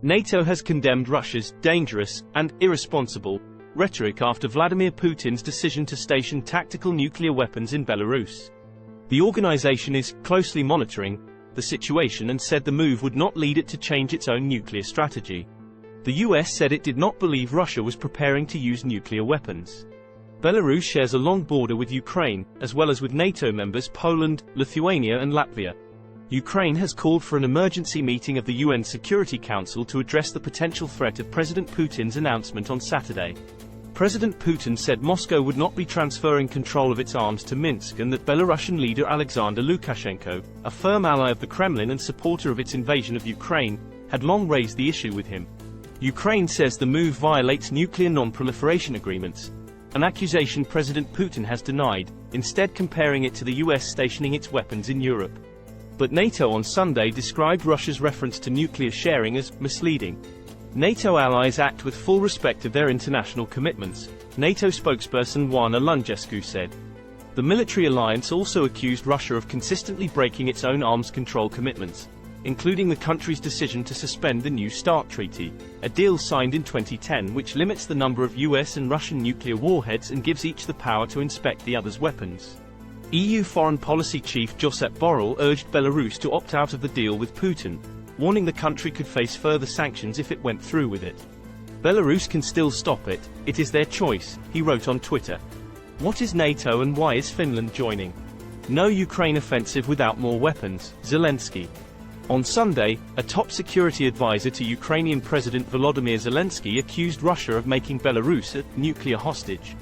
NATO has condemned Russia's dangerous and irresponsible rhetoric after Vladimir Putin's decision to station tactical nuclear weapons in Belarus. The organization is closely monitoring the situation and said the move would not lead it to change its own nuclear strategy. The US said it did not believe Russia was preparing to use nuclear weapons. Belarus shares a long border with Ukraine, as well as with NATO members Poland, Lithuania and Latvia. Ukraine has called for an emergency meeting of the UN Security Council to address the potential threat of President Putin's announcement on Saturday. President Putin said Moscow would not be transferring control of its arms to Minsk and that Belarusian leader Alexander Lukashenko, a firm ally of the Kremlin and supporter of its invasion of Ukraine, had long raised the issue with him. Ukraine says the move violates nuclear non-proliferation agreements, an accusation President Putin has denied, instead comparing it to the US stationing its weapons in Europe. But NATO on Sunday described Russia's reference to nuclear sharing as misleading. NATO allies act with full respect of their international commitments, NATO spokesperson Oana Lungescu said. The military alliance also accused Russia of consistently breaking its own arms control commitments, including the country's decision to suspend the New START treaty, a deal signed in 2010 which limits the number of US and Russian nuclear warheads and gives each the power to inspect the other's weapons. EU Foreign Policy Chief Josep Borrell urged Belarus to opt out of the deal with Putin, warning the country could face further sanctions if it went through with it. Belarus can still stop it, it is their choice, he wrote on Twitter. What is NATO and why is Finland joining? No Ukraine offensive without more weapons, Zelensky. On Sunday, a top security advisor to Ukrainian President Volodymyr Zelensky accused Russia of making Belarus a nuclear hostage.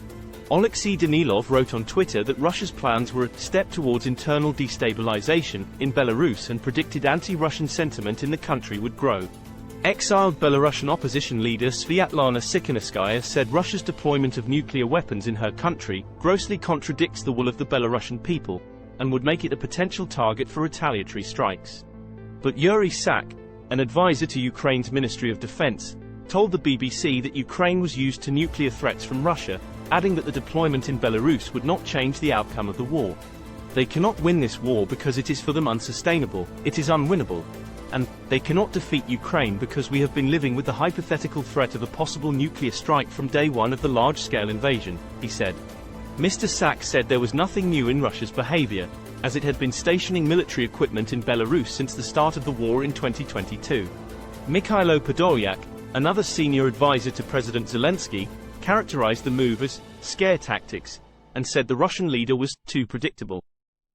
Oleksiy Danilov wrote on Twitter that Russia's plans were a step towards internal destabilization in Belarus and predicted anti-Russian sentiment in the country would grow. Exiled Belarusian opposition leader Sviatlana Tsikhanouskaya said Russia's deployment of nuclear weapons in her country grossly contradicts the will of the Belarusian people, and would make it a potential target for retaliatory strikes. But Yuri Sak, an advisor to Ukraine's Ministry of Defense, told the BBC that Ukraine was used to nuclear threats from Russia, adding that the deployment in Belarus would not change the outcome of the war. They cannot win this war because it is for them unsustainable, it is unwinnable. And they cannot defeat Ukraine because we have been living with the hypothetical threat of a possible nuclear strike from day one of the large-scale invasion, he said. Mr. Sak said there was nothing new in Russia's behavior, as it had been stationing military equipment in Belarus since the start of the war in 2022. Mikhailo Podolyak, another senior advisor to President Zelensky, characterized the move as scare tactics, and said the Russian leader was too predictable.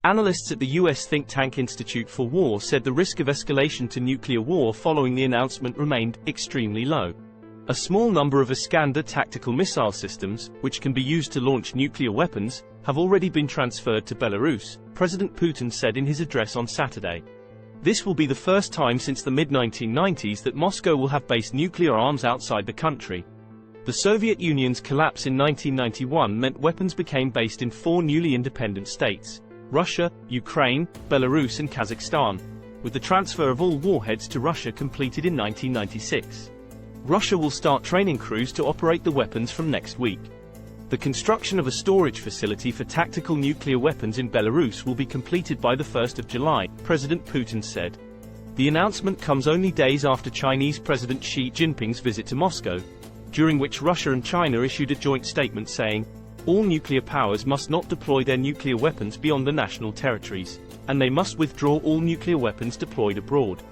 Analysts at the US think tank Institute for War said the risk of escalation to nuclear war following the announcement remained extremely low. A small number of Iskander tactical missile systems, which can be used to launch nuclear weapons, have already been transferred to Belarus, President Putin said in his address on Saturday. This will be the first time since the mid-1990s that Moscow will have based nuclear arms outside the country. The Soviet Union's collapse in 1991 meant weapons became based in 4 newly independent states: Russia, Ukraine, Belarus and Kazakhstan, with the transfer of all warheads to Russia completed in 1996. Russia will start training crews to operate the weapons from next week. The construction of a storage facility for tactical nuclear weapons in Belarus will be completed by the 1st of July, President Putin said. The announcement comes only days after Chinese President Xi Jinping's visit to Moscow, during which Russia and China issued a joint statement saying, all nuclear powers must not deploy their nuclear weapons beyond the national territories, and they must withdraw all nuclear weapons deployed abroad.